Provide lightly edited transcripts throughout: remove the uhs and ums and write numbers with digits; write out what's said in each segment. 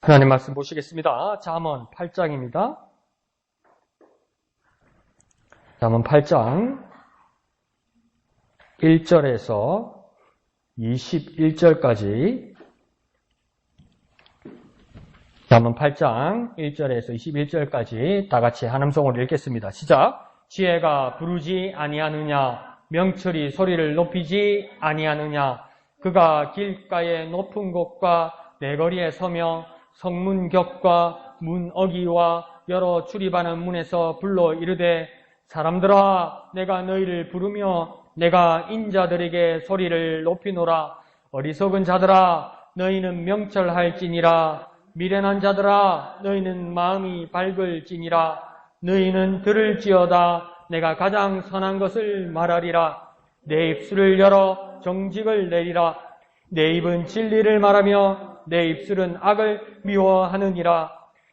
하나님 말씀 보시겠습니다. 잠언 8장입니다. 잠언 8장 1절에서 21절까지 잠언 8장 1절에서 21절까지 다 같이 한음성으로 읽겠습니다. 시작! 지혜가 부르지 아니하느냐? 명철이 소리를 높이지 아니하느냐? 그가 길가의 높은 곳과 내거리에 서며 성문 격과 문 어기와 여러 출입하는 문에서 불러 이르되 사람들아 내가 너희를 부르며 내가 인자들에게 소리를 높이노라. 어리석은 자들아 너희는 명철할지니라. 미련한 자들아 너희는 마음이 밝을지니라. 너희는 들을지어다. 내가 가장 선한 것을 말하리라. 내 입술을 열어 정직을 내리라. 내 입은 진리를 말하며 내 입술은 악을 미워하느니라.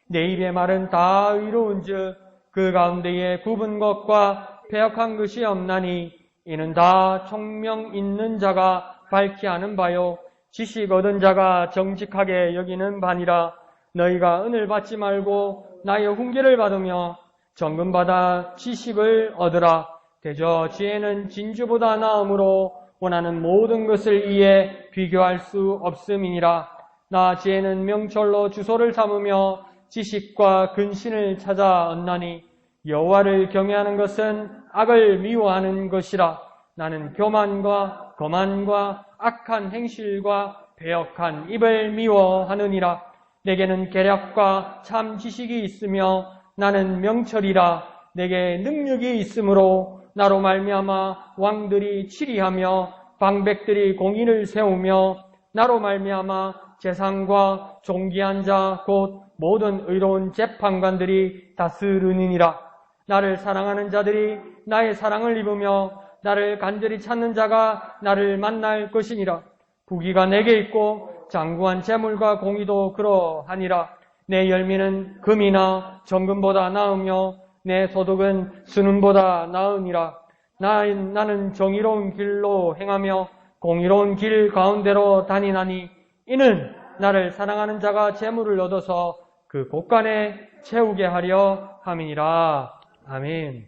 내 입의 말은 다 의로운즉 그 가운데에 굽은 것과 패역한 것이 없나니 이는 다 총명 있는 자가 밝히 아는 바요 지식 얻은 자가 정직하게 여기는 바니라. 너희가 은을 받지 말고 나의 훈계를 받으며 정금 받아 지식을 얻으라. 대저 지혜는 진주보다 나음으로 원하는 모든 것을 이에 비교할 수 없음이니라. 나 지혜는 명철로 주소를 삼으며 지식과 근신을 찾아 얻나니 여호와를 경외하는 것은 악을 미워하는 것이라. 나는 교만과 거만과 악한 행실과 배역한 입을 미워하느니라. 내게는 계략과 참 지식이 있으며 나는 명철이라. 내게 능력이 있으므로 나로 말미암아 왕들이 치리하며 방백들이 공의를 세우며 나로 말미암아 재상과 존귀한 자 곧 모든 의로운 재판관들이 다스르느니라. 나를 사랑하는 자들이 나의 사랑을 입으며 나를 간절히 찾는 자가 나를 만날 것이니라. 부귀가 내게 있고 장구한 재물과 공의도 그러하니라. 내 열매는 금이나 정금보다 나으며 내 소득은 순은보다 나으니라. 나는 정의로운 길로 행하며 공의로운 길 가운데로 다니나니 이는 나를 사랑하는 자가 재물을 얻어서 그 곳간에 채우게 하려 함이니라. 아멘.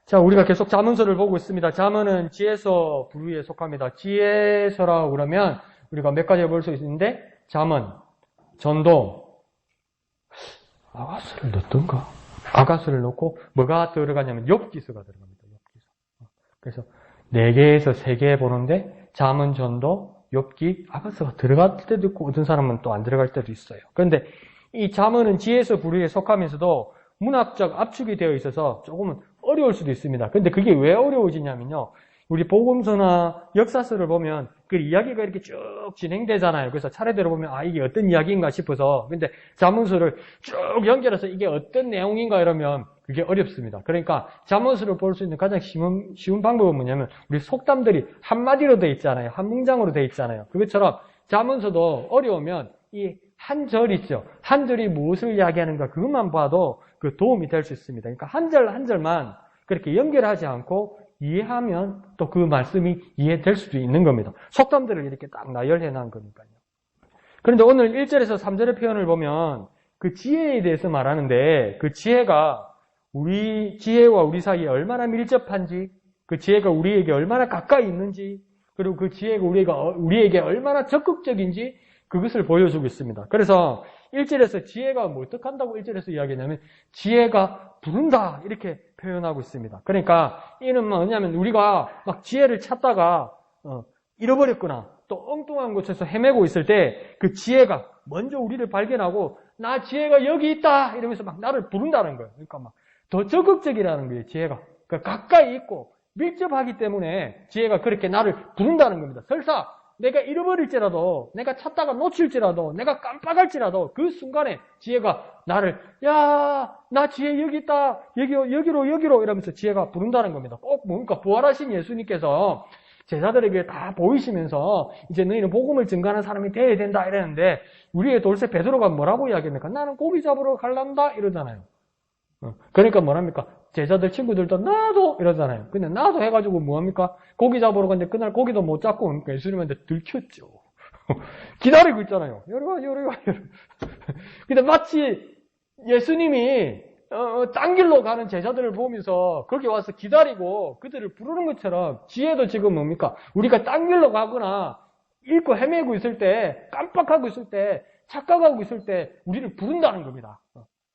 자, 우리가 계속 잠언서를 보고 있습니다. 잠언은 지혜서 부류에 속합니다. 지혜서라고 그러면 우리가 몇 가지 볼 수 있는데 잠언, 전도, 아가서를 넣던가? 아가서를 넣고 뭐가 들어가냐면 욥기서가 들어갑니다. 욥기서. 그래서 4개에서 3개 보는데 잠언, 전도, 욥기, 아가서가 들어갈 때도 있고 어떤 사람은 또 안 들어갈 때도 있어요. 그런데 이 잠언은 지혜서 부류에 속하면서도 문학적 압축이 되어 있어서 조금은 어려울 수도 있습니다. 그런데 그게 왜 어려워지냐면요. 우리 복음서나 역사서를 보면 그 이야기가 이렇게 쭉 진행되잖아요. 그래서 차례대로 보면 이게 어떤 이야기인가 싶어서 근데 잠언서를 쭉 연결해서 이게 어떤 내용인가 이러면 그게 어렵습니다. 그러니까 잠언서를 볼 수 있는 가장 쉬운 방법은 뭐냐면 우리 속담들이 한마디로 돼 있잖아요. 한 문장으로 돼 있잖아요. 그것처럼 잠언서도 어려우면 이 한 절 있죠. 한 절이 무엇을 이야기하는가 그것만 봐도 그 도움이 될 수 있습니다. 그러니까 한 절 한 절만 그렇게 연결하지 않고 이해하면 또 그 말씀이 이해될 수도 있는 겁니다. 속담들을 이렇게 딱 나열해 놓은 거니까요. 그런데 오늘 1절에서 3절의 표현을 보면 그 지혜에 대해서 말하는데 그 지혜가 우리 지혜와 우리 사이에 얼마나 밀접한지 그 지혜가 우리에게 얼마나 가까이 있는지 그리고 그 지혜가 우리에게 얼마나 적극적인지 그것을 보여주고 있습니다. 그래서 1절에서 지혜가 뭐 어떻게 한다고 1절에서 이야기하냐면 지혜가 부른다 이렇게 표현하고 있습니다. 그러니까 이는 뭐냐면 우리가 막 지혜를 찾다가 잃어버렸거나 또 엉뚱한 곳에서 헤매고 있을 때 그 지혜가 먼저 우리를 발견하고 나 지혜가 여기 있다 이러면서 막 나를 부른다는 거예요. 그러니까 막 더 적극적이라는 거예요. 지혜가 그러니까 가까이 있고 밀접하기 때문에 지혜가 그렇게 나를 부른다는 겁니다. 설사 내가 잃어버릴지라도, 내가 찾다가 놓칠지라도, 내가 깜빡할지라도 그 순간에 지혜가 나를 나 지혜 여기 있다. 여기로 이러면서 지혜가 부른다는 겁니다. 꼭 뭡니까? 부활하신 예수님께서 제자들에게 다 보이시면서 이제 너희는 복음을 증거하는 사람이 돼야 된다 이랬는데 우리의 돌쇠 베드로가 뭐라고 이야기합니까? 나는 고기 잡으러 갈란다 이러잖아요. 그러니까 뭐랍니까? 제자들 친구들도 나도 이러잖아요. 근데 나도 해가지고 뭐합니까? 고기 잡으러 갔는데 그날 고기도 못 잡고 그러니까 예수님한테 들켰죠. 기다리고 있잖아요. 요리 와. 근데 마치 예수님이 딴 길로 가는 제자들을 보면서 거기 와서 기다리고 그들을 부르는 것처럼 지혜도 지금 뭡니까? 우리가 딴 길로 가거나 잃고 헤매고 있을 때, 깜빡하고 있을 때, 착각하고 있을 때 우리를 부른다는 겁니다.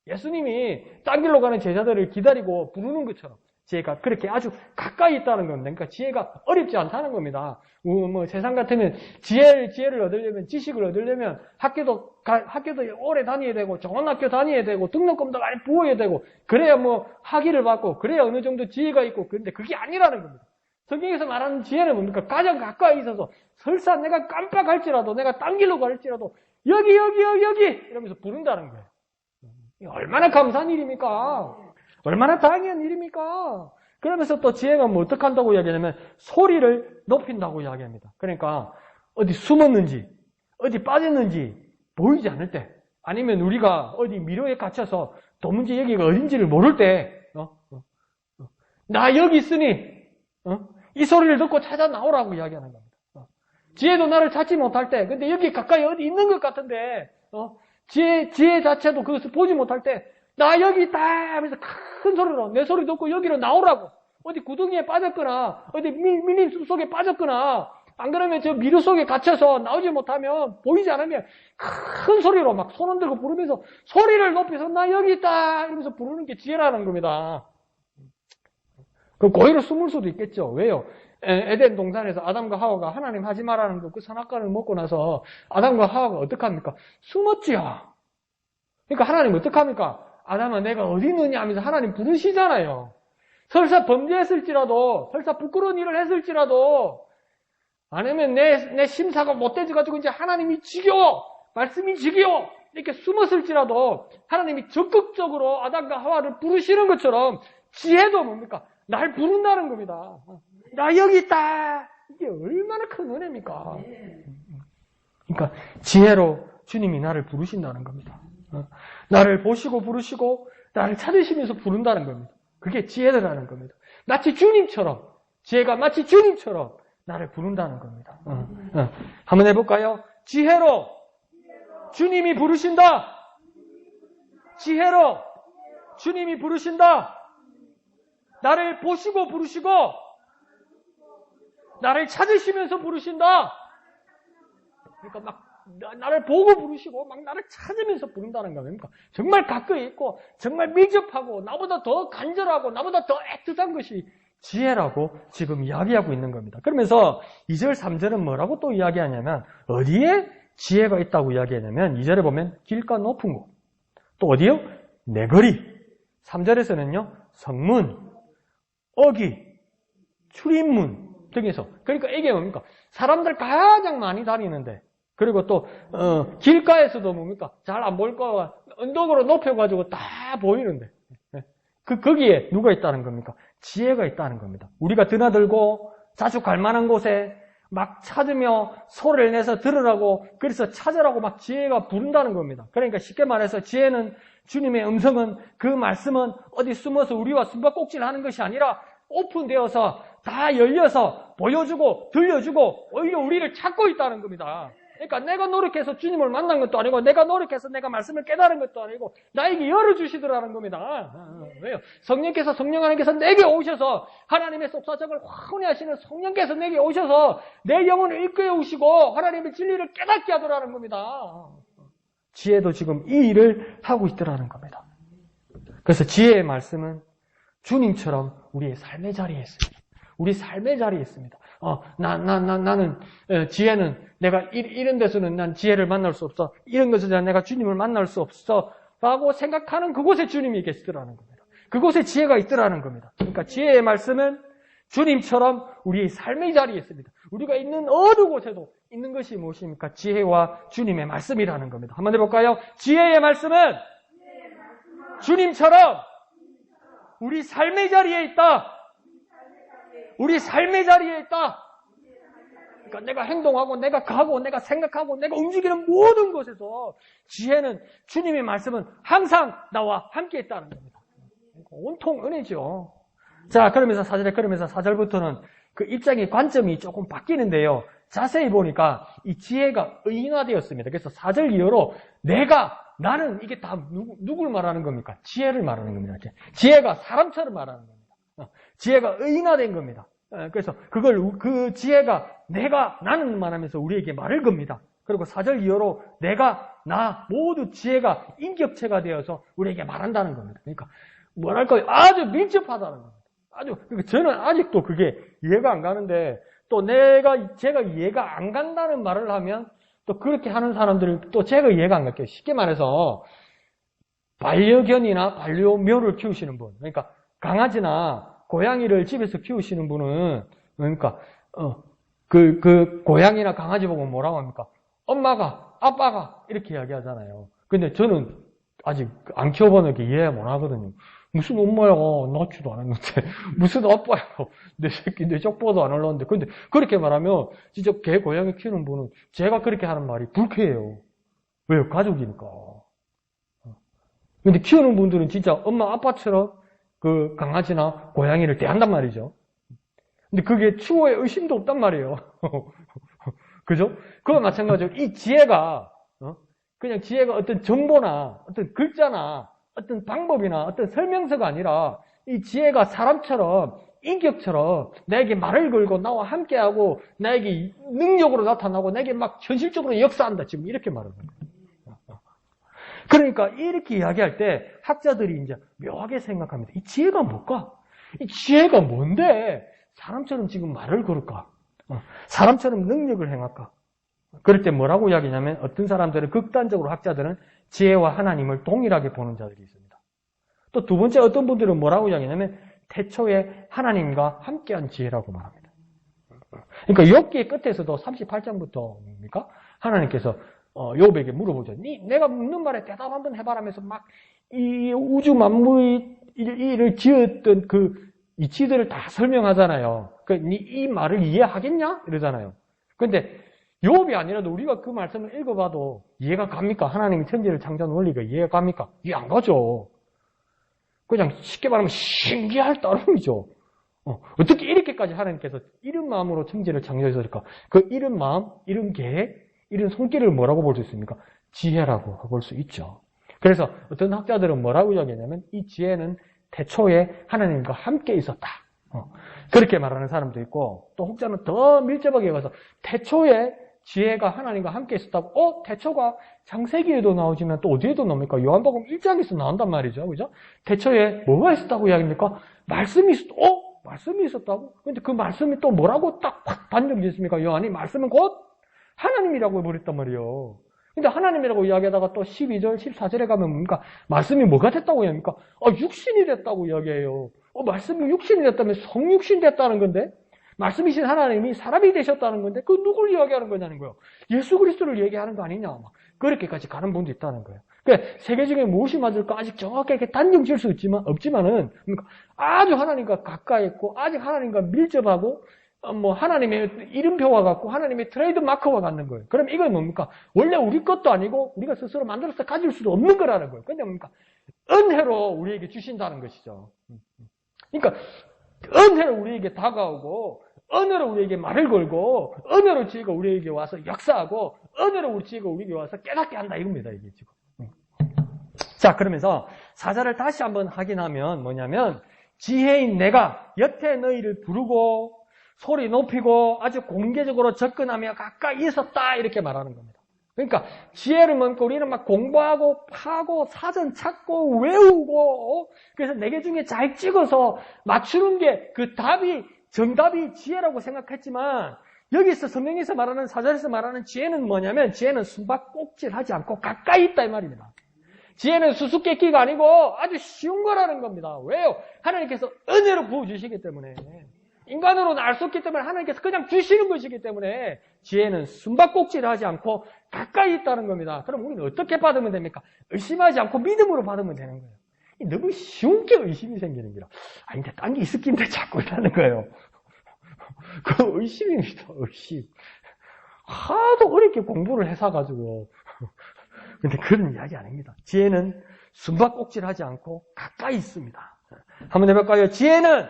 예수님이 딴 길로 가는 제자들을 기다리고 부르는 것처럼 지혜가 그렇게 아주 가까이 있다는 겁니다. 그러니까 지혜가 어렵지 않다는 겁니다. 세상 같으면 지혜를 얻으려면, 지식을 얻으려면 학교도 오래 다녀야 되고, 좋은 학교 다녀야 되고, 등록금도 많이 부어야 되고, 그래야 학위를 받고, 그래야 어느 정도 지혜가 있고, 그런데 그게 아니라는 겁니다. 성경에서 말하는 지혜는 뭡니까? 가장 가까이 있어서 설사 내가 깜빡할지라도, 내가 딴 길로 갈지라도 여기 이러면서 부른다는 거예요. 얼마나 감사한 일입니까? 얼마나 다행한 일입니까? 그러면서 또 지혜가 어떻게 한다고 이야기하냐면 소리를 높인다고 이야기합니다. 그러니까 어디 숨었는지 어디 빠졌는지 보이지 않을 때, 아니면 우리가 어디 미로에 갇혀서 도무지 여기가 어딘지를 모를 때 나 여기 있으니 이 소리를 듣고 찾아 나오라고 이야기하는 겁니다. 지혜도 나를 찾지 못할 때, 근데 여기 가까이 어디 있는 것 같은데 지혜 자체도 그것을 보지 못할 때 나 여기 있다 하면서 큰 소리로 내 소리 듣고 여기로 나오라고. 어디 구덩이에 빠졌거나 어디 밀림 숲 속에 빠졌거나, 안 그러면 저 미로 속에 갇혀서 나오지 못하면, 보이지 않으면 큰 소리로 막 손 흔들고 부르면서 소리를 높여서 나 여기 있다 이러면서 부르는 게 지혜라는 겁니다. 그럼 고의로 숨을 수도 있겠죠. 왜요? 에덴 동산에서 아담과 하와가 하나님 하지 말라는 그 선악과를 먹고 나서 아담과 하와가 어떡합니까? 숨었지요. 그러니까 하나님 어떡합니까? 아담아 내가 어디 있느냐 하면서 하나님 부르시잖아요. 설사 범죄했을지라도, 설사 부끄러운 일을 했을지라도, 아니면 내 심사가 못돼져가지고 이제 하나님이 지겨워, 말씀이 지겨워 이렇게 숨었을지라도 하나님이 적극적으로 아담과 하와를 부르시는 것처럼 지혜도 뭡니까? 날 부른다는 겁니다. 나 여기 있다. 이게 얼마나 큰 은혜입니까? 그러니까 지혜로 주님이 나를 부르신다는 겁니다. 나를 보시고 부르시고 나를 찾으시면서 부른다는 겁니다. 그게 지혜라는 겁니다. 마치 주님처럼, 지혜가 마치 주님처럼 나를 부른다는 겁니다. 한번 해볼까요? 지혜로 주님이 부르신다. 지혜로 주님이 부르신다. 나를 보시고 부르시고 나를 찾으시면서 부르신다. 그러니까 막 나를 보고 부르시고 막 나를 찾으면서 부른다는 겁니다. 정말 가까이 있고 정말 밀접하고 나보다 더 간절하고 나보다 더 애틋한 것이 지혜라고 지금 이야기하고 있는 겁니다. 그러면서 2절, 3절은 뭐라고 또 이야기하냐면, 어디에 지혜가 있다고 이야기하냐면 2절에 보면 길가 높은 곳, 또 어디요? 내거리. 3절에서는요 성문, 어기, 출입문 등에서. 그러니까 이게 뭡니까? 사람들 가장 많이 다니는데, 그리고 또 길가에서도 뭡니까? 잘 안 보일 거가 언덕으로 높여가지고 다 보이는데, 거기에 누가 있다는 겁니까? 지혜가 있다는 겁니다. 우리가 드나들고 자주 갈 만한 곳에 막 찾으며 소리를 내서 들으라고, 그래서 찾으라고 막 지혜가 부른다는 겁니다. 그러니까 쉽게 말해서 지혜는, 주님의 음성은, 그 말씀은 어디 숨어서 우리와 숨바꼭질하는 것이 아니라 오픈되어서 다 열려서 보여주고 들려주고 오히려 우리를 찾고 있다는 겁니다. 그러니까 내가 노력해서 주님을 만난 것도 아니고, 내가 노력해서 내가 말씀을 깨달은 것도 아니고, 나에게 열어주시더라는 겁니다. 왜요? 성령께서, 성령 하나님께서 내게 오셔서, 하나님의 속사정을 확연히 하시는 성령께서 내게 오셔서 내 영혼을 이끌어 오시고 하나님의 진리를 깨닫게 하더라는 겁니다. 지혜도 지금 이 일을 하고 있더라는 겁니다. 그래서 지혜의 말씀은 주님처럼 우리의 삶의 자리에 있습니다. 우리 삶의 자리에 있습니다. 나는 지혜는 내가 이런 데서는 난 지혜를 만날 수 없어. 이런 것에서는 내가 주님을 만날 수 없어. 라고 생각하는 그곳에 주님이 계시더라는 겁니다. 그곳에 지혜가 있더라는 겁니다. 그러니까 지혜의 말씀은 주님처럼 우리의 삶의 자리에 있습니다. 우리가 있는 어느 곳에도 있는 것이 무엇입니까? 지혜와 주님의 말씀이라는 겁니다. 한번 해볼까요? 지혜의 말씀은 주님처럼 우리 삶의 자리에 있다. 우리 삶의 자리에 있다. 그러니까 내가 행동하고 내가 가고 내가 생각하고 내가 움직이는 모든 곳에서 지혜는, 주님의 말씀은 항상 나와 함께 있다는 겁니다. 온통 은혜죠. 자, 그러면서 4절부터는 그 입장의 관점이 조금 바뀌는데요. 자세히 보니까 이 지혜가 의인화되었습니다. 그래서 4절 이후로 내가 나는 이게 다 누굴 말하는 겁니까? 지혜를 말하는 겁니다. 지혜가 사람처럼 말하는 겁니다. 지혜가 의인화된 겁니다. 그래서 그 지혜가 나는 말하면서 우리에게 말을 겁니다. 그리고 4절 이후로 나 모두 지혜가 인격체가 되어서 우리에게 말한다는 겁니다. 그러니까 뭐랄까요? 아주 밀접하다는 겁니다. 그러니까 저는 아직도 그게 이해가 안 가는데 또 제가 이해가 안 간다는 말을 하면 또 그렇게 하는 사람들을 또 제가 이해가 안 갈게요. 쉽게 말해서 반려견이나 반려묘를 키우시는 분, 그러니까 강아지나 고양이를 집에서 키우시는 분은 그러니까 그 고양이나 강아지 보고 뭐라고 합니까? 엄마가, 아빠가 이렇게 이야기하잖아요. 근데 저는 아직 안 키워보는 게 이해 못 하거든요. 무슨 엄마야, 낳지도 않았는데 무슨 아빠야, 내 새끼 내 족보도 안 올랐는데. 근데 그렇게 말하면 진짜 개 고양이 키우는 분은 제가 그렇게 하는 말이 불쾌해요. 왜요? 가족이니까. 근데 키우는 분들은 진짜 엄마 아빠처럼 그 강아지나 고양이를 대한단 말이죠. 근데 그게 추호에 의심도 없단 말이에요. 그죠? 그와 마찬가지로 이 지혜가 그냥 지혜가 어떤 정보나 어떤 글자나 어떤 방법이나 어떤 설명서가 아니라 이 지혜가 사람처럼 인격처럼 나에게 말을 걸고 나와 함께하고 나에게 능력으로 나타나고 나에게 막 현실적으로 역사한다. 지금 이렇게 말하는 거예요. 그러니까 이렇게 이야기할 때 학자들이 이제 묘하게 생각합니다. 이 지혜가 뭘까? 이 지혜가 뭔데 사람처럼 지금 말을 걸을까? 사람처럼 능력을 행할까? 그럴 때 뭐라고 이야기냐면 어떤 사람들은 극단적으로 학자들은 지혜와 하나님을 동일하게 보는 자들이 있습니다. 또 두 번째 어떤 분들은 뭐라고 이야기냐면 태초에 하나님과 함께한 지혜라고 말합니다. 그러니까 욥기의 끝에서도 38장부터입니까? 하나님께서 욥에게 물어보죠. 내가 묻는 말에 대답 한번 해봐라면서 막 이 우주 만물이 이를 지었던 그 이치들을 다 설명하잖아요. 이 말을 이해하겠냐? 이러잖아요. 근데 욥이 아니라도 우리가 그 말씀을 읽어봐도 이해가 갑니까? 하나님이 천지를 창조한 원리가 이해가 갑니까? 이해 안 가죠. 그냥 쉽게 말하면 신기할 따름이죠. 어떻게 이렇게까지 하나님께서 이런 마음으로 천지를 창조했을까? 그 이런 마음, 이런 계획, 이런 손길을 뭐라고 볼 수 있습니까? 지혜라고 볼 수 있죠. 그래서 어떤 학자들은 뭐라고 이야기하냐면 이 지혜는 태초에 하나님과 함께 있었다. 그렇게 말하는 사람도 있고 또 혹자는 더 밀접하게 가서 태초에 지혜가 하나님과 함께 있었다고 태초가 창세기에도 나오지만 또 어디에도 나옵니까? 요한복음 1장에서 나온단 말이죠. 그죠? 태초에 뭐가 있었다고 이야기합니까? 말씀이 있었다고? 근데 그 말씀이 또 뭐라고 딱 반정이 됐습니까? 요한이 말씀은 곧 하나님이라고 해버렸단 말이에요. 근데 하나님이라고 이야기하다가 또 12절, 14절에 가면 뭡니까? 말씀이 뭐가 됐다고 이야기합니까? 육신이 됐다고 이야기해요. 말씀이 육신이 됐다면 성육신 됐다는 건데 말씀이신 하나님이 사람이 되셨다는 건데 그 누굴 이야기하는 거냐는 거예요. 예수 그리스도를 얘기하는 거 아니냐. 막 그렇게까지 가는 분도 있다는 거예요. 그러니까 세계 중에 무엇이 맞을까 아직 정확하게 단정 지을 수 없지만은 그러니까 아주 하나님과 가까이 있고 아직 하나님과 밀접하고 하나님의 이름표와 같고 하나님의 트레이드 마크와 같는 거예요. 그럼 이건 뭡니까? 원래 우리 것도 아니고 우리가 스스로 만들어서 가질 수도 없는 거라는 거예요. 근데 뭡니까? 은혜로 우리에게 주신다는 것이죠. 그러니까 은혜로 우리에게 다가오고 은혜로 우리에게 말을 걸고 은혜로 지혜가 우리에게 와서 역사하고 은혜로 우리 지혜가 우리에게 와서 깨닫게 한다 이겁니다. 이게 지금. 자, 그러면서 사자를 다시 한번 확인하면 뭐냐면 지혜인 내가 여태 너희를 부르고 소리 높이고 아주 공개적으로 접근하며 가까이 있었다 이렇게 말하는 겁니다. 그러니까 지혜를 먹고 우리는 막 공부하고 파고 사전 찾고 외우고 그래서 4개 중에 잘 찍어서 맞추는 게 그 정답이 지혜라고 생각했지만 여기서 성경에서 말하는 사절에서 말하는 지혜는 뭐냐면 지혜는 숨바꼭질하지 않고 가까이 있다 이 말입니다. 지혜는 수수께끼가 아니고 아주 쉬운 거라는 겁니다. 왜요? 하나님께서 은혜로 부어주시기 때문에 인간으로는 알 수 없기 때문에 하나님께서 그냥 주시는 것이기 때문에 지혜는 숨바꼭질하지 않고 가까이 있다는 겁니다. 그럼 우리는 어떻게 받으면 됩니까? 의심하지 않고 믿음으로 받으면 되는 거예요. 너무 쉬운 게 의심이 생기는 거라. 아닌데 딴 게 있을 낀데 자꾸 이러는 거예요. 그 의심입니다. 의심. 하도 어렵게 공부를 해서가지고 근데 그런 이야기 아닙니다. 지혜는 숨바꼭질하지 않고 가까이 있습니다. 한번 해볼까요? 지혜는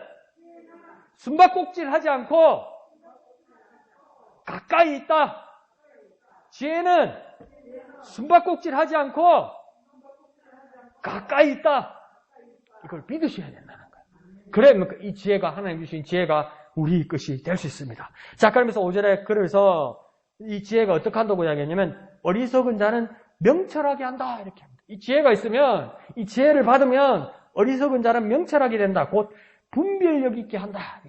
숨바꼭질하지 않고 가까이 있다. 지혜는 숨바꼭질하지 않고 가까이 있다. 이걸 믿으셔야 된다는 거예요. 그러면 이 지혜가, 하나님 주신 지혜가 우리 것이 될 수 있습니다. 자, 그러면서 5절에 그래서 이 지혜가 어떻게 한다고 이야기했냐면 어리석은 자는 명철하게 한다. 이렇게 합니다. 이 지혜가 있으면, 이 지혜를 받으면 어리석은 자는 명철하게 된다. 곧 분별력 있게 한다.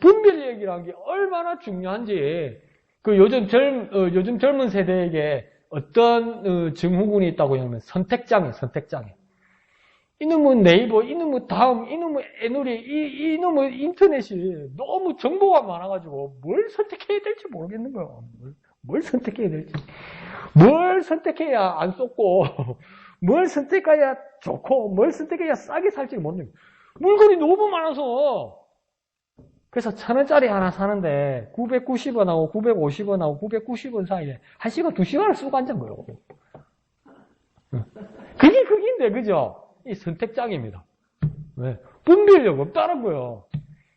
분별력이라는 게 얼마나 중요한지 요즘 젊은 세대에게 어떤 증후군이 있다고 하면 선택장애. 이놈의 네이버, 이놈의 다음, 이놈의 애누리, 이놈의 인터넷이 너무 정보가 많아가지고 뭘 선택해야 될지 모르겠는 거예요. 뭘 선택해야 될지. 뭘 선택해야 안 쏟고, 뭘 선택해야 좋고, 뭘 선택해야 싸게 살지 모르는 거예요. 물건이 너무 많아서. 그래서 1,000원짜리 하나 사는데 990원하고 950원하고 990원 사이에 1시간, 2시간을 쓰고 앉은 거예요. 그게 극인데, 그죠? 이 선택장애입니다. 왜? 분별력 없다는 거예요.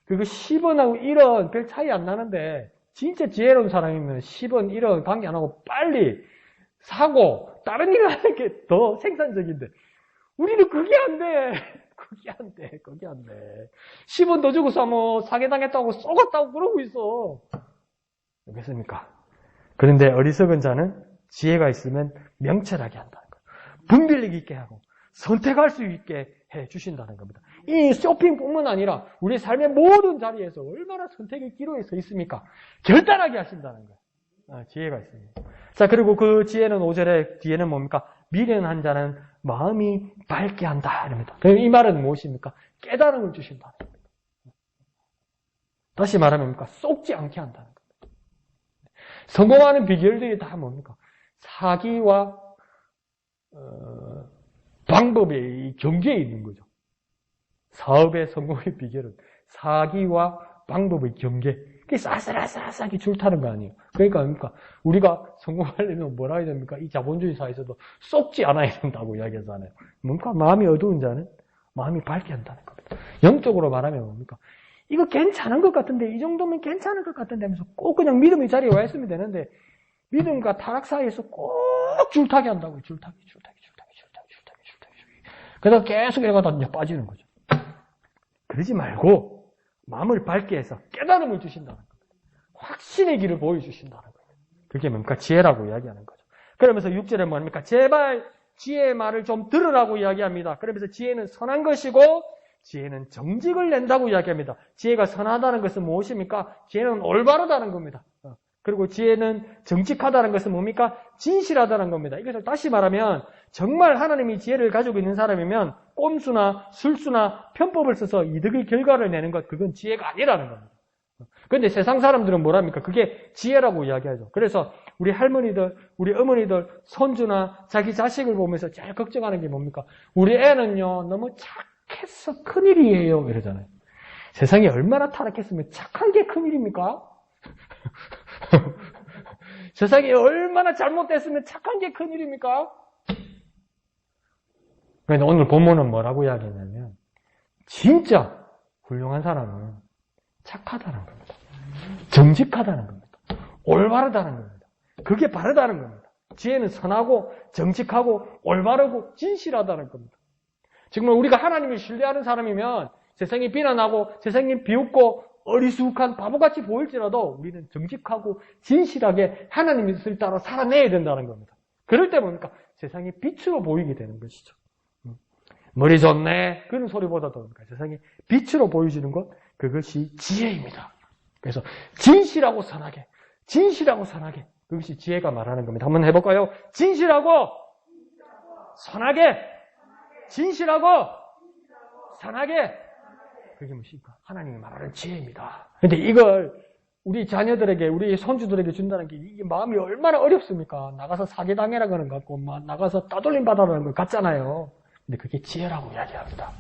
그거 10원하고 1원 별 차이 안 나는데 진짜 지혜로운 사람이면 10원, 1원 관계 안 하고 빨리 사고 다른 일을 하는 게 더 생산적인데 우리는 그게 안 돼. 그게 안 돼. 10원 더 주고 사면 사기당했다고 쏘갔다고 그러고 있어. 알겠습니까? 그런데 어리석은 자는 지혜가 있으면 명철하게 한다는 거예요. 분별력 있게 하고 선택할 수 있게 해 주신다는 겁니다. 이 쇼핑뿐만 아니라 우리 삶의 모든 자리에서 얼마나 선택의 기로에 서 있습니까? 결단하게 하신다는 거예요. 지혜가 있습니다. 자, 그리고 그 지혜는 5절에 뒤에는 뭡니까? 미련한 자는 마음이 밝게 한다. 이럽니다. 이 말은 무엇입니까? 깨달음을 주신다는 겁니다. 다시 말하면 뭡니까? 속지 않게 한다는 겁니다. 성공하는 비결들이 다 뭡니까? 사기와 방법의 경계에 있는 거죠. 사업의 성공의 비결은 사기와 방법의 경계. 그게 싸스라싸하게 줄타는 거 아니에요. 그러니까 뭡니까? 우리가 성공하려면 뭐라 해야 됩니까? 이 자본주의 사회에서도 쏙지 않아야 된다고 이야기하잖아요. 뭡니까? 마음이 어두운 자는 마음이 밝게 한다는 겁니다. 영적으로 말하면 뭡니까? 이거 괜찮은 것 같은데, 이 정도면 괜찮을 것 같은데 하면서 꼭 그냥 믿음의 자리에 와 있으면 되는데, 믿음과 타락 사이에서 꼭 줄타기 한다고요. 줄타기. 그래서 계속 이러다가 이제 빠지는 거죠. 그러지 말고 마음을 밝게 해서 깨달음을 주신다는 겁니다. 확신의 길을 보여주신다는 거예요. 그게 뭡니까? 지혜라고 이야기하는 거죠. 그러면서 6절에 뭡니까? 제발 지혜의 말을 좀 들으라고 이야기합니다. 그러면서 지혜는 선한 것이고 지혜는 정직을 낸다고 이야기합니다. 지혜가 선하다는 것은 무엇입니까? 지혜는 올바르다는 겁니다. 그리고 지혜는 정직하다는 것은 뭡니까? 진실하다는 겁니다. 이것을 다시 말하면 정말 하나님이 지혜를 가지고 있는 사람이면 꼼수나 술수나 편법을 써서 이득의 결과를 내는 것, 그건 지혜가 아니라는 겁니다. 그런데 세상 사람들은 뭐랍니까? 그게 지혜라고 이야기하죠. 그래서 우리 할머니들, 우리 어머니들, 손주나 자기 자식을 보면서 제일 걱정하는 게 뭡니까? 우리 애는요 너무 착해서 큰일이에요 이러잖아요. 세상이 얼마나 타락했으면 착한 게 큰일입니까? 세상이 얼마나 잘못됐으면 착한 게 큰일입니까? 그런데 오늘 본문은 뭐라고 이야기했냐면 진짜 훌륭한 사람은 착하다는 겁니다. 정직하다는 겁니다. 올바르다는 겁니다. 그게 바르다는 겁니다. 지혜는 선하고 정직하고 올바르고 진실하다는 겁니다. 정말 우리가 하나님을 신뢰하는 사람이면 세상이 비난하고 세상이 비웃고 어리숙한 바보같이 보일지라도 우리는 정직하고 진실하게 하나님의 뜻을 따라 살아내야 된다는 겁니다. 그럴 때 뭡니까? 세상이 빛으로 보이게 되는 것이죠. 머리 좋네 그런 소리보다도 세상이 빛으로 보여지는 것, 그것이 지혜입니다. 그래서 진실하고 선하게 그것이 지혜가 말하는 겁니다. 한번 해볼까요? 진실하고 선하게, 진실하고 선하게, 그게 무엇입니까? 하나님이 말하는 지혜입니다. 그런데 이걸 우리 자녀들에게, 우리 손주들에게 준다는 게 이게 마음이 얼마나 어렵습니까? 나가서 사기당해라 그러는 것 같고 나가서 따돌림 받아라는 것 같잖아요. 근데 그게 지혜라고 이야기합니다.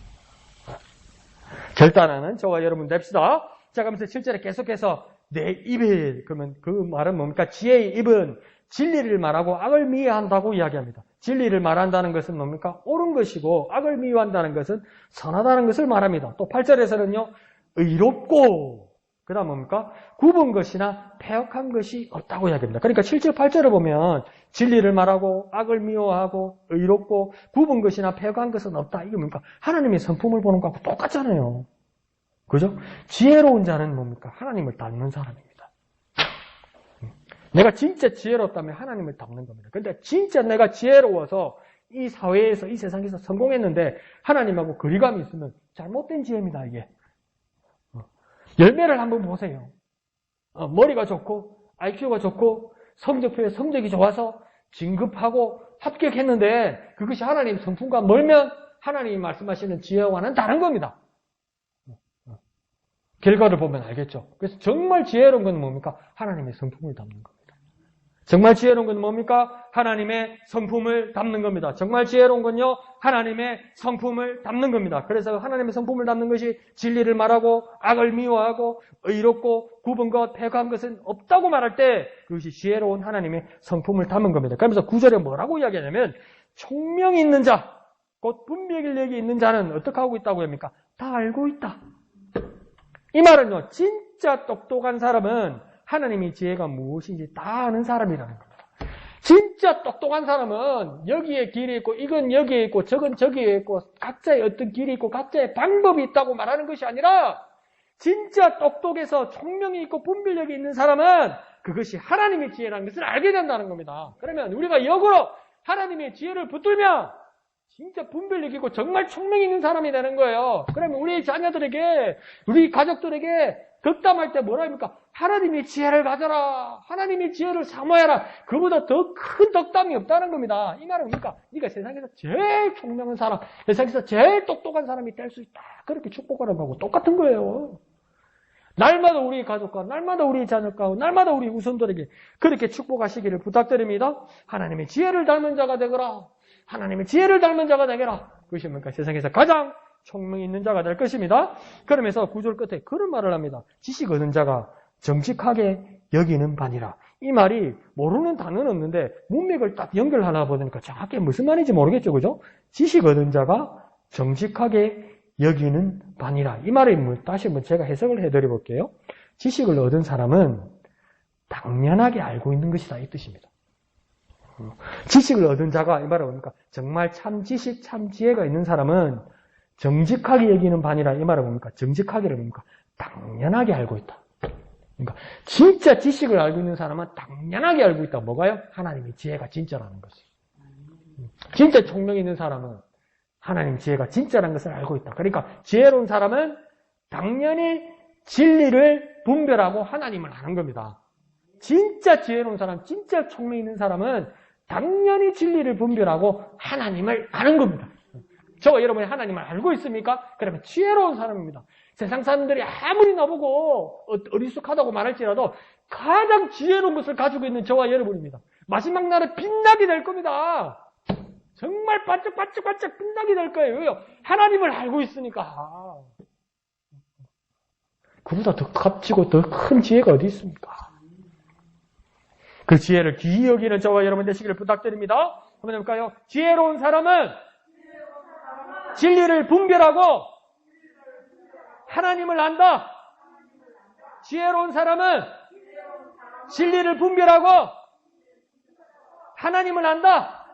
결단하는 저와 여러분 됩시다. 자, 그러면서 7절에 계속해서 내 입에, 그러면 그 말은 뭡니까? 지혜의 입은 진리를 말하고 악을 미워한다고 이야기합니다. 진리를 말한다는 것은 뭡니까? 옳은 것이고 악을 미워한다는 것은 선하다는 것을 말합니다. 또 8절에서는요. 의롭고 그 다음 뭡니까? 굽은 것이나 패역한 것이 없다고 이야기합니다. 그러니까 7절, 8절을 보면 진리를 말하고 악을 미워하고 의롭고 굽은 것이나 패역한 것은 없다. 이게 뭡니까? 하나님의 성품을 보는 것하고 똑같잖아요. 그죠? 지혜로운 자는 뭡니까? 하나님을 닮는 사람입니다. 내가 진짜 지혜롭다면 하나님을 닮는 겁니다. 근데 진짜 내가 지혜로워서 이 사회에서, 이 세상에서 성공했는데 하나님하고 거리감이 있으면 잘못된 지혜입니다, 이게. 열매를 한번 보세요. 머리가 좋고, IQ가 좋고, 성적표에 성적이 좋아서 진급하고 합격했는데 그것이 하나님 성품과 멀면 하나님이 말씀하시는 지혜와는 다른 겁니다. 결과를 보면 알겠죠. 그래서 정말 지혜로운 건 뭡니까? 하나님의 성품을 담는 겁니다. 정말 지혜로운 건 뭡니까? 하나님의 성품을 담는 겁니다. 정말 지혜로운 건요, 하나님의 성품을 담는 겁니다. 그래서 하나님의 성품을 담는 것이 진리를 말하고 악을 미워하고 의롭고 굽은 것, 패역한 것은 없다고 말할 때 그것이 지혜로운 하나님의 성품을 담은 겁니다. 그러면서 9절에 뭐라고 이야기하냐면 총명이 있는 자, 곧 분별력이 있는 자는 어떻게 하고 있다고 합니까? 다 알고 있다. 이 말은요, 진짜 똑똑한 사람은 하나님의 지혜가 무엇인지 다 아는 사람이라는 겁니다. 진짜 똑똑한 사람은 여기에 길이 있고 이건 여기에 있고 저건 저기에 있고 각자의 어떤 길이 있고 각자의 방법이 있다고 말하는 것이 아니라 진짜 똑똑해서 총명이 있고 분별력이 있는 사람은 그것이 하나님의 지혜라는 것을 알게 된다는 겁니다. 그러면 우리가 역으로 하나님의 지혜를 붙들면 진짜 분별력 있고 정말 총명이 있는 사람이 되는 거예요. 그러면 우리 자녀들에게, 우리 가족들에게 덕담할 때 뭐라 합니까? 하나님의 지혜를 가져라. 하나님의 지혜를 사모해라. 그보다 더 큰 덕담이 없다는 겁니다. 이 말은 뭡니까? 네가 세상에서 제일 총명한 사람, 세상에서 제일 똑똑한 사람이 될 수 있다. 그렇게 축복하는 거하고 똑같은 거예요. 날마다 우리 가족과, 날마다 우리 자녀과, 날마다 우리 후손들에게 그렇게 축복하시기를 부탁드립니다. 하나님의 지혜를 닮은 자가 되거라. 하나님의 지혜를 닮은 자가 되거라. 그것이 뭡니까? 세상에서 가장 총명이 있는 자가 될 것입니다. 그러면서 9절 끝에 그런 말을 합니다. 지식 얻은 자가 정직하게 여기는 바니라. 이 말이 모르는 단어는 없는데 문맥을 딱 연결하나 보니까 정확히 무슨 말인지 모르겠죠. 그죠? 지식 얻은 자가 정직하게 여기는 바니라. 이 말을 다시 한번 제가 해석을 해드려 볼게요. 지식을 얻은 사람은 당연하게 알고 있는 것이다. 이 뜻입니다. 지식을 얻은 자가, 이 말은 뭡니까? 정말 참 지식, 참 지혜가 있는 사람은 정직하게 여기는 바니라. 이 말은 뭡니까? 정직하게를 뭡니까? 당연하게 알고 있다. 그러니까 진짜 지식을 알고 있는 사람은 당연하게 알고 있다. 뭐가요? 하나님의 지혜가 진짜라는 것을. 진짜 총명이 있는 사람은 하나님 지혜가 진짜라는 것을 알고 있다. 그러니까 지혜로운 사람은 당연히 진리를 분별하고 하나님을 아는 겁니다. 진짜 지혜로운 사람, 진짜 총명 있는 사람은 당연히 진리를 분별하고 하나님을 아는 겁니다. 저와 여러분이 하나님을 알고 있습니까? 그러면 지혜로운 사람입니다. 세상 사람들이 아무리 나보고 어리숙하다고 말할지라도 가장 지혜로운 것을 가지고 있는 저와 여러분입니다. 마지막 날에 빛나게 될 겁니다. 정말 반짝반짝반짝 빛나게 될 거예요. 왜요? 하나님을 알고 있으니까. 그보다 더 값지고 더 큰 지혜가 어디 있습니까? 그 지혜를 귀히 여기는 저와 여러분 되시기를 부탁드립니다. 한번 해볼까요? 지혜로운 사람은 진리를 분별하고 하나님을 안다. 지혜로운 사람은 진리를 분별하고 하나님을 안다.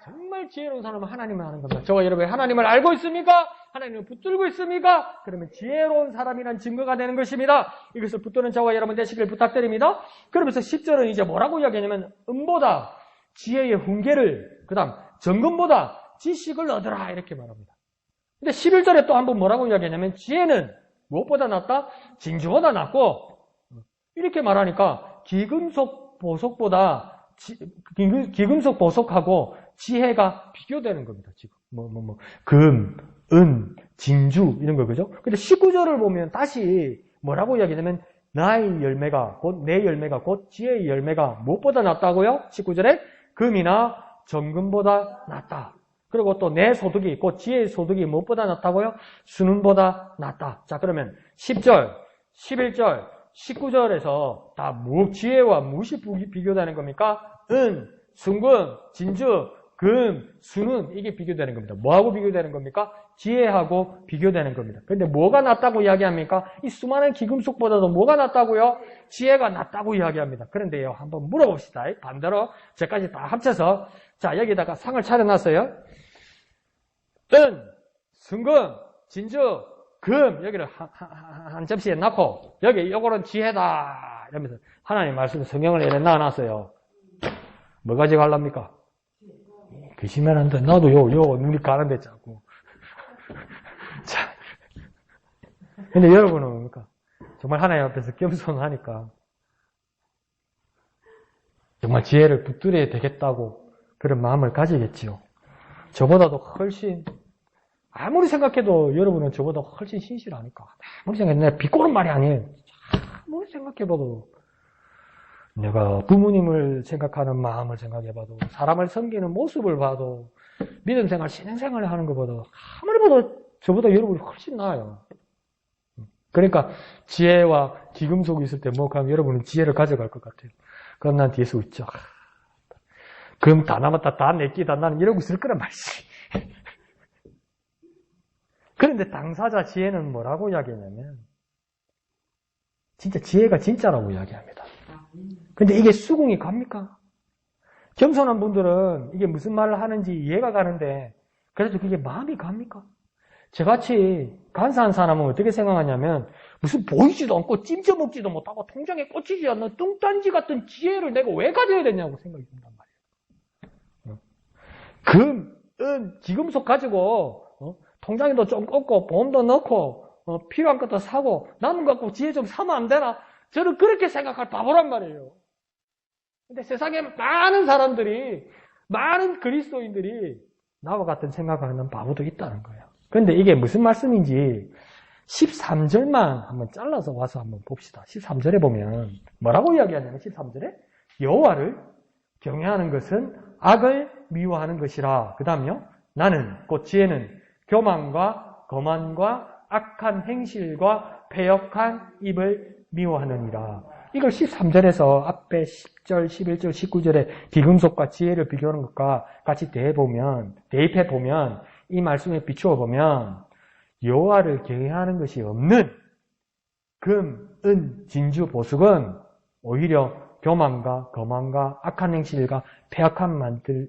정말 지혜로운 사람은 하나님을 아는 겁니다. 저와 여러분이 하나님을 알고 있습니까? 하나님을 붙들고 있습니까? 그러면 지혜로운 사람이란 증거가 되는 것입니다. 이것을 붙드는 저와 여러분 되시길 부탁드립니다. 그러면서 10절은 이제 뭐라고 이야기하냐면 은보다 지혜의 훈계를, 그 다음 정금보다 지식을 얻으라 이렇게 말합니다. 근데 11절에 또 한번 뭐라고 이야기하냐면 지혜는 무엇보다 낫다? 진주보다 낫고 이렇게 말하니까 기금속 보석하고 지혜가 비교되는 겁니다. 지금 금, 은, 진주 이런 거 그죠? 근데 19절을 보면 다시 뭐라고 이야기하냐면 나의 열매가 곧 내 열매가 곧 지혜의 열매가 무엇보다 낫다고요? 19절에 금이나 정금보다 낫다. 그리고 또 내 소득이 곧 지혜의 소득이 무엇보다 낫다고요? 수능보다 낫다. 자 그러면 10절, 11절, 19절에서 다 지혜와 무엇이 비교되는 겁니까? 은, 순금, 진주, 금, 수는 이게 비교되는 겁니다. 뭐하고 비교되는 겁니까? 지혜하고 비교되는 겁니다. 근데 뭐가 낫다고 이야기합니까? 이 수많은 기금속보다도 뭐가 낫다고요? 지혜가 낫다고 이야기합니다. 그런데요, 한번 물어봅시다. 반대로 저까지 다 합쳐서 자, 여기다가 상을 차려놨어요. 은, 순금, 진주, 금 여기를 한 접시에 넣고 여기 요거는 지혜다 이러면서 하나님 말씀 성경을 이렇게 넣어놨어요. 뭐 가지고 하랍니까? 거짓말 한다. 나도 요 눈이 가는데 자꾸. 자, 근데 여러분은 뭡니까? 정말 하나님 앞에서 겸손하니까 정말 지혜를 붙들어야 되겠다고 그런 마음을 가지겠지요. 저보다도 훨씬 아무리 생각해도 여러분은 저보다 훨씬 신실하니까. 아무리 생각해도 내가 비꼬는 말이 아니에요. 아무리 생각해봐도 내가 부모님을 생각하는 마음을 생각해봐도 사람을 섬기는 모습을 봐도 믿음생활, 신앙생활을 하는 것보다 아무리 봐도 저보다 여러분이 훨씬 나아요. 그러니까 지혜와 기금속이 있을 때 뭐 하면 여러분은 지혜를 가져갈 것 같아요. 그럼 난 뒤에서 웃죠. 금 다 남았다, 다 내끼다. 나는 이러고 있을 거란 말이지. 그런데 당사자 지혜는 뭐라고 이야기하냐면 진짜 지혜가 진짜라고 이야기합니다. 근데 이게 수긍이 갑니까? 겸손한 분들은 이게 무슨 말을 하는지 이해가 가는데 그래도 그게 마음이 갑니까? 저같이 간사한 사람은 어떻게 생각하냐면 무슨 보이지도 않고 찜져 먹지도 못하고 통장에 꽂히지 않는 뚱딴지 같은 지혜를 내가 왜 가져야 되냐고 생각이 든단 말이에요. 금, 은, 기금속 가지고 통장에도 좀 꽂고 보험도 넣고 필요한 것도 사고 남은 거 갖고 지혜 좀 사면 안 되나? 저는 그렇게 생각할 바보란 말이에요. 근데 세상에 많은 사람들이 많은 그리스도인들이 나와 같은 생각하는 바보도 있다는 거예요. 그런데 이게 무슨 말씀인지 13절만 한번 잘라서 와서 한번 봅시다. 13절에 보면 뭐라고 이야기하냐면 13절에 여호와를 경외하는 것은 악을 미워하는 것이라. 그 다음요. 나는 곧 지혜는 교만과 거만과 악한 행실과 패역한 입을 미워하느니라. 이걸 13절에서 앞에 10절, 11절, 19절에 기금속과 지혜를 비교하는 것과 같이 대입해 보면 이 말씀에 비추어 보면 여호와를 경외하는 것이 없는 금, 은, 진주, 보석은 오히려 교만과 거만과 악한 행실과 패역한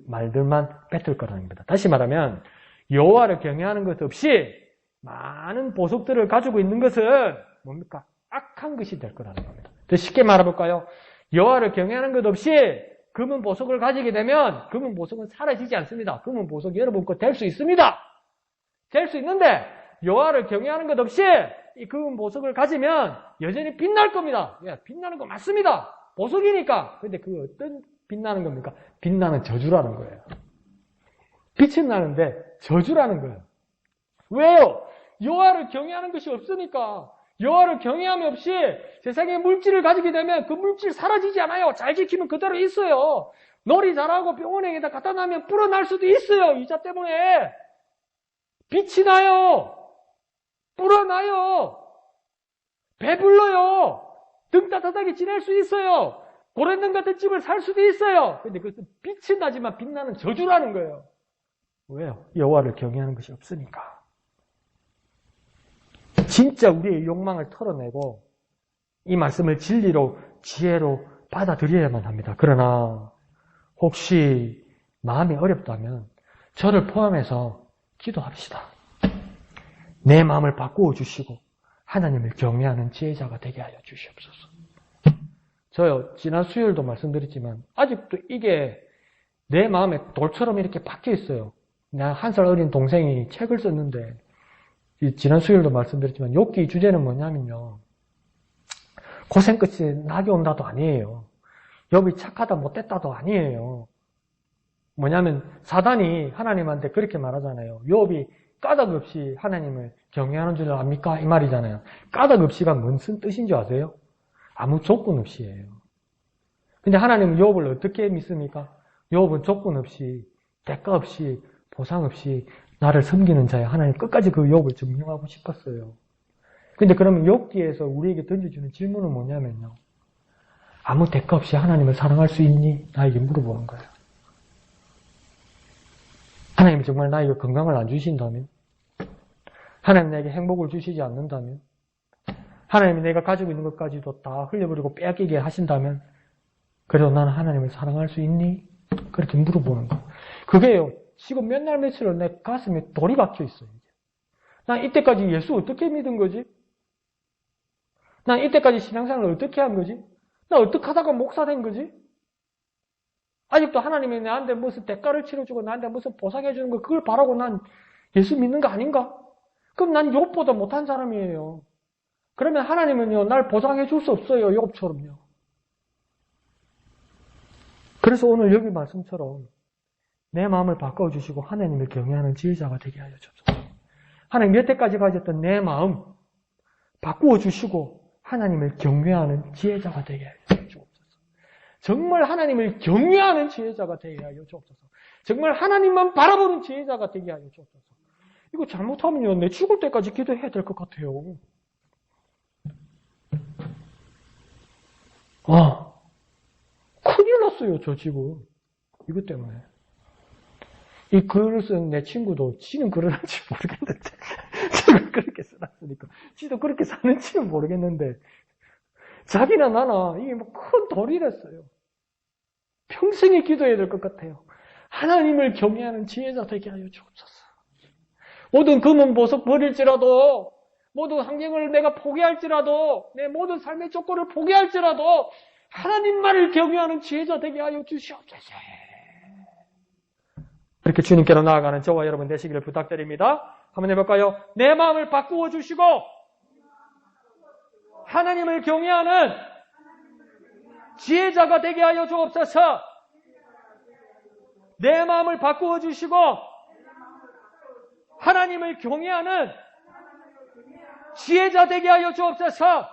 말들만 뱉을 거라는 겁니다. 다시 말하면 여호와를 경외하는 것 없이 많은 보석들을 가지고 있는 것은 뭡니까? 악한 것이 될 거라는 겁니다. 더 쉽게 말해볼까요? 여호와를 경외하는 것 없이 금은 보석을 가지게 되면 금은 보석은 사라지지 않습니다. 금은 보석이 여러분 거 될 수 있습니다. 될 수 있는데 여호와를 경외하는 것 없이 이 금은 보석을 가지면 여전히 빛날 겁니다. 예, 빛나는 거 맞습니다. 보석이니까. 근데 그 어떤 빛나는 겁니까? 빛나는 저주라는 거예요. 빛은 나는데 저주라는 거예요. 왜요? 여호와를 경외하는 것이 없으니까. 여호와를 경외함이 없이 세상에 물질을 가지게 되면 그 물질 사라지지 않아요. 잘 지키면 그대로 있어요. 놀이 잘하고 병원에다 갖다 놔면 불어날 수도 있어요. 이자 때문에. 빛이 나요. 불어나요. 배불러요. 등 따뜻하게 지낼 수 있어요. 고랜등 같은 집을 살 수도 있어요. 근데 그것은 빛이 나지만 빛나는 저주라는 거예요. 왜요? 여호와를 경외하는 것이 없으니까. 진짜 우리의 욕망을 털어내고 이 말씀을 진리로 지혜로 받아들여야만 합니다. 그러나 혹시 마음이 어렵다면 저를 포함해서 기도합시다. 내 마음을 바꾸어 주시고 하나님을 경외하는 지혜자가 되게 하여 주시옵소서. 저요, 지난 수요일도 말씀드렸지만 아직도 이게 내 마음에 돌처럼 이렇게 박혀 있어요. 나 1살 어린 동생이 책을 썼는데 지난 수요일도 말씀드렸지만 욥기 주제는 뭐냐면요. 고생 끝이 낙이 온다도 아니에요. 욥이 착하다 못됐다도 아니에요. 뭐냐면 사단이 하나님한테 그렇게 말하잖아요. 욥이 까닭 없이 하나님을 경외하는 줄 압니까? 이 말이잖아요. 까닭 없이가 무슨 뜻인지 아세요? 아무 조건 없이예요. 근데 하나님은 욥을 어떻게 믿습니까? 욥은 조건 없이 대가 없이 보상 없이 나를 섬기는 자야. 하나님 끝까지 그 욥을 증명하고 싶었어요. 근데 그러면 욥기에서 우리에게 던져주는 질문은 뭐냐면요. 아무 대가 없이 하나님을 사랑할 수 있니? 나에게 물어보는 거예요. 하나님이 정말 나에게 건강을 안 주신다면, 하나님 나에게 행복을 주시지 않는다면, 하나님이 내가 가지고 있는 것까지도 다 흘려버리고 빼앗기게 하신다면, 그래도 나는 하나님을 사랑할 수 있니? 그렇게 물어보는 거. 그게요, 지금 몇 날 며칠을 내 가슴에 돌이 박혀 있어요. 난 이때까지 예수 어떻게 믿은 거지? 난 이때까지 신앙생활을 어떻게 한 거지? 나 어떻게 하다가 목사 된 거지? 아직도 하나님이 나한테 무슨 대가를 치러주고 나한테 무슨 보상해 주는 거 그걸 바라고 난 예수 믿는 거 아닌가? 그럼 난 욥보다 못한 사람이에요. 그러면 하나님은요, 날 보상해 줄 수 없어요. 욥처럼요. 그래서 오늘 여기 말씀처럼 내 마음을 바꿔주시고 하나님을 경외하는 지혜자가 되게 하여 주옵소서. 하나님 여태까지 가졌던 내 마음 바꾸어 주시고 하나님을 경외하는 지혜자가 되게 하여 주옵소서. 정말 하나님을 경외하는 지혜자가 되게 하여 주옵소서. 정말 하나님만 바라보는 지혜자가 되게 하여 주옵소서. 이거 잘못하면요, 내 죽을 때까지 기도해야 될 것 같아요. 큰일 났어요, 저 지금. 이것 때문에. 이 글을 쓴 내 친구도 지는 글을 할지 모르겠는데 지금 그렇게 써놨으니까 지도 그렇게 사는지는 모르겠는데 자기나 나나 이게 뭐 큰 돌이랬어요. 평생에 기도해야 될 것 같아요. 하나님을 경외하는 지혜자 되게 하여 주옵소서. 모든 금은 보석 버릴지라도, 모든 환경을 내가 포기할지라도, 내 모든 삶의 조건을 포기할지라도 하나님만을 경외하는 지혜자 되게 하여 주시옵소서. 그렇게 주님께로 나아가는 저와 여러분 되시기를 부탁드립니다. 한번 해볼까요? 내 마음을 바꾸어 주시고 하나님을 경외하는 지혜자가 되게 하여 주옵소서. 내 마음을 바꾸어 주시고 하나님을 경외하는 지혜자 되게 하여 주옵소서.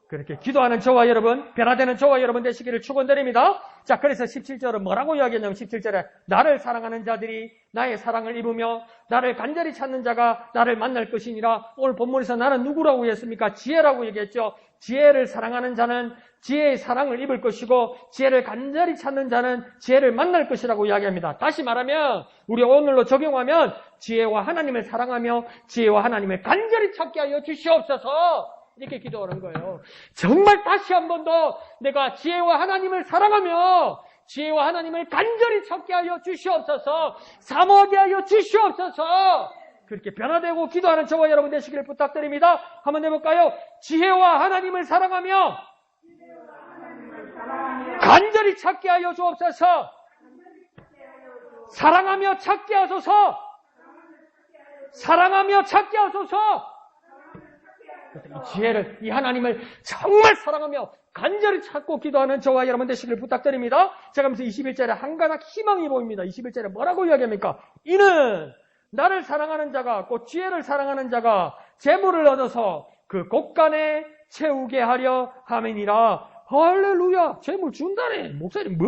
그렇게 기도하는 저와 여러분, 변화되는 저와 여러분 되시기를 축원드립니다. 자, 그래서 17절은 뭐라고 이야기했냐면 17절에 나를 사랑하는 자들이 나의 사랑을 입으며 나를 간절히 찾는 자가 나를 만날 것이니라. 오늘 본문에서 나는 누구라고 했습니까? 지혜라고 얘기했죠. 지혜를 사랑하는 자는 지혜의 사랑을 입을 것이고 지혜를 간절히 찾는 자는 지혜를 만날 것이라고 이야기합니다. 다시 말하면 우리 오늘로 적용하면 지혜와 하나님을 사랑하며 지혜와 하나님을 간절히 찾게 하여 주시옵소서. 이렇게 기도하는 거예요. 정말 다시 한 번 더 내가 지혜와 하나님을 사랑하며 지혜와 하나님을 간절히 찾게 하여 주시옵소서. 사모하게 하여 주시옵소서. 그렇게 변화되고 기도하는 저와 여러분 되시기를 부탁드립니다. 한번 해볼까요? 지혜와 하나님을 사랑하며 간절히 찾게 하여 주옵소서. 사랑하며 찾게 하소서. 사랑하며 찾게 하소서. 이 지혜를, 이 하나님을 정말 사랑하며 간절히 찾고 기도하는 저와 여러분 되시기를 부탁드립니다. 제가 하면서 21절에 한 가닥 희망이 보입니다. 21절에 뭐라고 이야기합니까? 이는 나를 사랑하는 자가, 곧 지혜를 사랑하는 자가 재물을 얻어서 그 곳간에 채우게 하려 함이니라. 할렐루야! 재물 준다네. 목사님,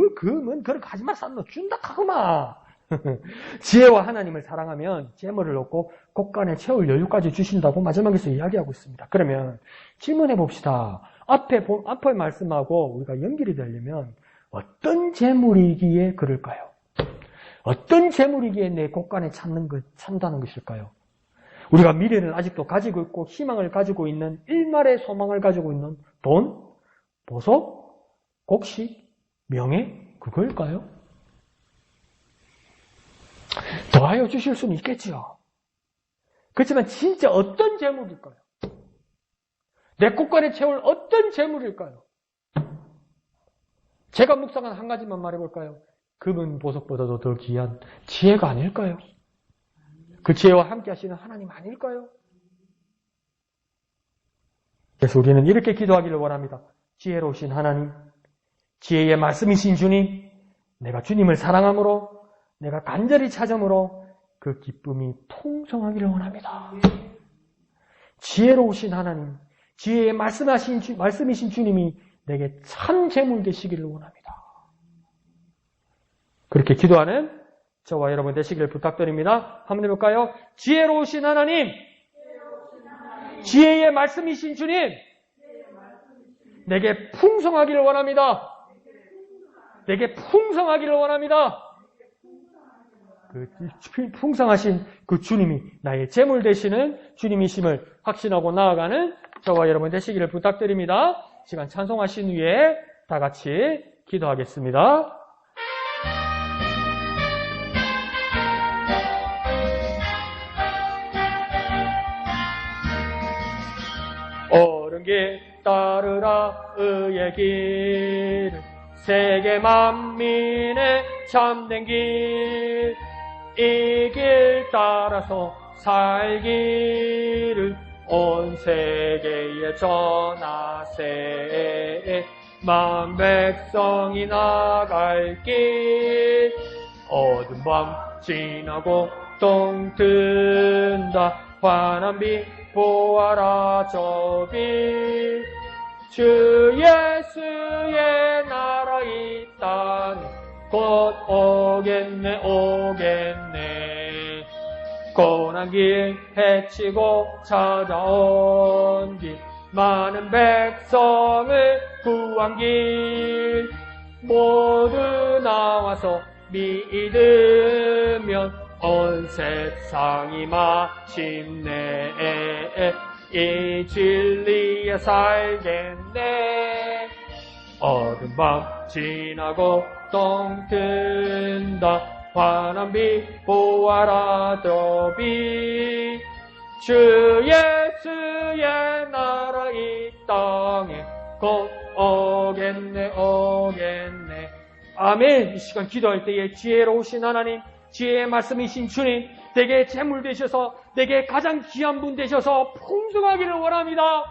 그렇게 하지마, 싼 너 준다, 하구마. 지혜와 하나님을 사랑하면 재물을 얻고 곳간에 채울 여유까지 주신다고 마지막에서 이야기하고 있습니다. 그러면 질문해 봅시다. 앞에 말씀하고 우리가 연결이 되려면 어떤 재물이기에 그럴까요? 어떤 재물이기에 내 곳간에 찬다는 것일까요? 우리가 미래를 아직도 가지고 있고 희망을 가지고 있는 일말의 소망을 가지고 있는 돈, 보석, 곡식, 명예, 그걸까요? 더하여 주실 수는 있겠지요. 그렇지만 진짜 어떤 재물일까요? 내 곳간에 채울 어떤 재물일까요? 제가 묵상한 한 가지만 말해볼까요? 금은 보석보다도 더 귀한 지혜가 아닐까요? 그 지혜와 함께 하시는 하나님 아닐까요? 그래서 우리는 이렇게 기도하기를 원합니다. 지혜로우신 하나님, 지혜의 말씀이신 주님, 내가 주님을 사랑함으로 내가 간절히 찾음으로 그 기쁨이 풍성하기를 원합니다. 지혜로우신 하나님, 지혜의 말씀이신 주님이 내게 참 재물 되시기를 원합니다. 그렇게 기도하는 저와 여러분 되시기를 부탁드립니다. 한번 해볼까요? 지혜로우신 하나님, 지혜의 말씀이신 주님, 내게 풍성하기를 원합니다. 내게 풍성하기를 원합니다. 그 풍성하신 그 주님이 나의 재물 되시는 주님이심을 확신하고 나아가는 저와 여러분 되시기를 부탁드립니다. 시간 찬송하신 후에 다 같이 기도하겠습니다. 옳은 길 따르라 의의 길 세계 만민의 참된 길 이 길 따라서 살기를 온 세계에 전하세 만 백성이 나갈 길 어두운 밤 지나고 동 든다 환한 빛 보아라 저 빛 주 예수의 나라 이 땅 곧 오겠네 오겠네 고난 길 헤치고 찾아온 길 많은 백성을 구한 길 모두 나와서 믿으면 온 세상이 마침내 이 진리에 살겠네 어두운 밤 지나고 동 든다 환한 빛 보아라 저 빛 주 예수의 나라 이 땅에 곧 오겠네 오겠네 아멘. 이 시간 기도할 때에 지혜로우신 하나님 지혜의 말씀이신 주님 내게 재물 되셔서 내게 가장 귀한 분 되셔서 풍성하기를 원합니다.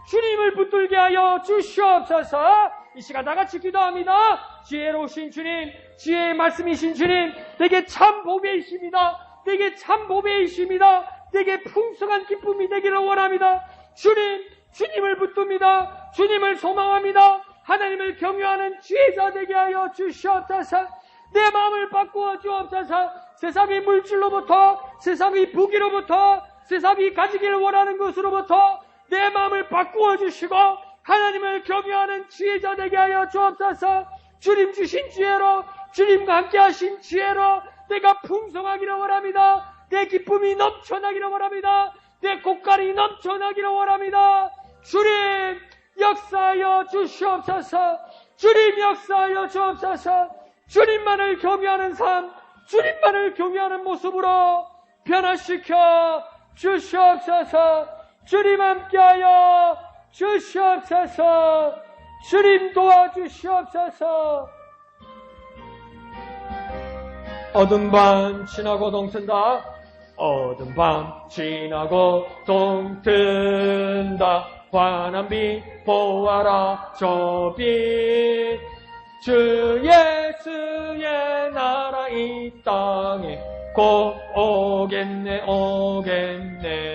주님을 붙들게 하여 주시옵소서. 이 시간 다 같이 기도합니다. 지혜로우신 주님, 지혜의 말씀이신 주님, 내게 참 보배이십니다. 내게 참 보배이십니다. 내게 풍성한 기쁨이 되기를 원합니다. 주님을 붙듭니다. 주님을 소망합니다. 하나님을 경외하는 지혜자 되게 하여 주시옵소서. 내 마음을 바꾸어 주옵소서. 세상의 물질로부터, 세상의 부귀로부터, 세상이 가지기를 원하는 것으로부터 내 마음을 바꾸어 주시고 하나님을 경외하는 지혜자 되게 하여 주옵소서. 주님 주신 지혜로, 주님과 함께 하신 지혜로 내가 풍성하기를 원합니다. 내 기쁨이 넘쳐나기를 원합니다. 내 곡간이 넘쳐나기를 원합니다. 주님 역사하여 주시옵소서. 주님 역사하여 주옵소서. 주님만을 경외하는 삶, 주님만을 경외하는 모습으로 변화시켜 주시옵소서. 주님 함께하여 주시옵소서. 주님 도와주시옵소서. 어두운 밤 지나고 동튼다. 어두운 밤 지나고 동튼다. 환한 빛 보아라 저 빛. 주 예수의 나라 이 땅에 곧 오겠네 오겠네.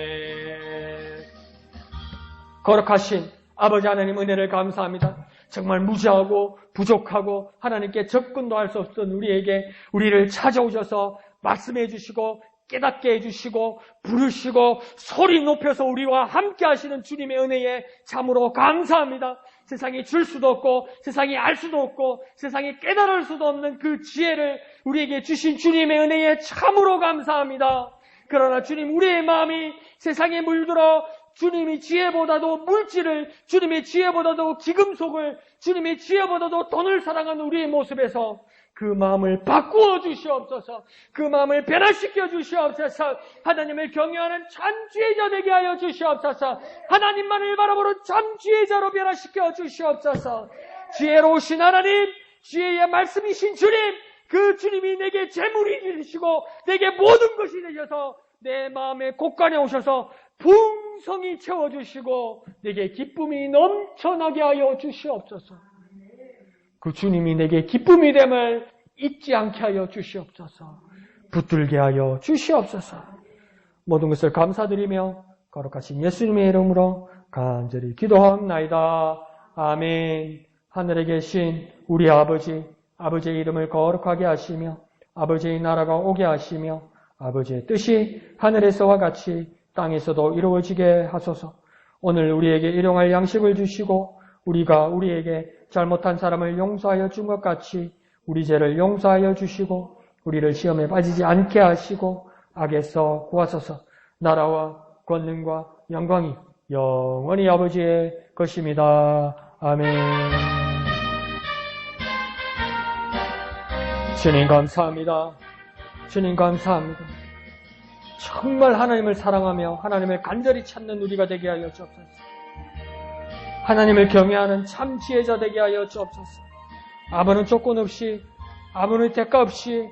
거룩하신 아버지 하나님 은혜를 감사합니다. 정말 무지하고 부족하고 하나님께 접근도 할 수 없던 우리에게 우리를 찾아오셔서 말씀해 주시고 깨닫게 해주시고 부르시고 소리 높여서 우리와 함께 하시는 주님의 은혜에 참으로 감사합니다. 세상이 줄 수도 없고 세상이 알 수도 없고 세상이 깨달을 수도 없는 그 지혜를 우리에게 주신 주님의 은혜에 참으로 감사합니다. 그러나 주님 우리의 마음이 세상에 물들어 주님의 지혜보다도 물질을, 주님의 지혜보다도 기금속을, 주님의 지혜보다도 돈을 사랑하는 우리의 모습에서 그 마음을 바꾸어 주시옵소서. 그 마음을 변화시켜 주시옵소서. 하나님을 경외하는 참 지혜자 되게 하여 주시옵소서. 하나님만을 바라보는 참 지혜자로 변화시켜 주시옵소서. 지혜로우신 하나님, 지혜의 말씀이신 주님, 그 주님이 내게 재물이 되시고 내게 모든 것이 되셔서 내 마음의 곳간에 오셔서 풍성히 채워주시고 내게 기쁨이 넘쳐나게 하여 주시옵소서. 그 주님이 내게 기쁨이 됨을 잊지 않게 하여 주시옵소서. 붙들게 하여 주시옵소서. 모든 것을 감사드리며 거룩하신 예수님의 이름으로 간절히 기도하옵나이다. 아멘. 하늘에 계신 우리 아버지, 아버지의 이름을 거룩하게 하시며 아버지의 나라가 오게 하시며 아버지의 뜻이 하늘에서와 같이 땅에서도 이루어지게 하소서. 오늘 우리에게 일용할 양식을 주시고 우리가 우리에게 잘못한 사람을 용서하여 준 것 같이 우리 죄를 용서하여 주시고 우리를 시험에 빠지지 않게 하시고 악에서 구하소서. 나라와 권능과 영광이 영원히 아버지의 것입니다. 아멘. 주님 감사합니다. 주님 감사합니다. 정말 하나님을 사랑하며 하나님을 간절히 찾는 우리가 되게 하여 주옵소서. 하나님을 경외하는 참 지혜자 되게 하여 주옵소서. 아무런 조건 없이, 아무런 대가 없이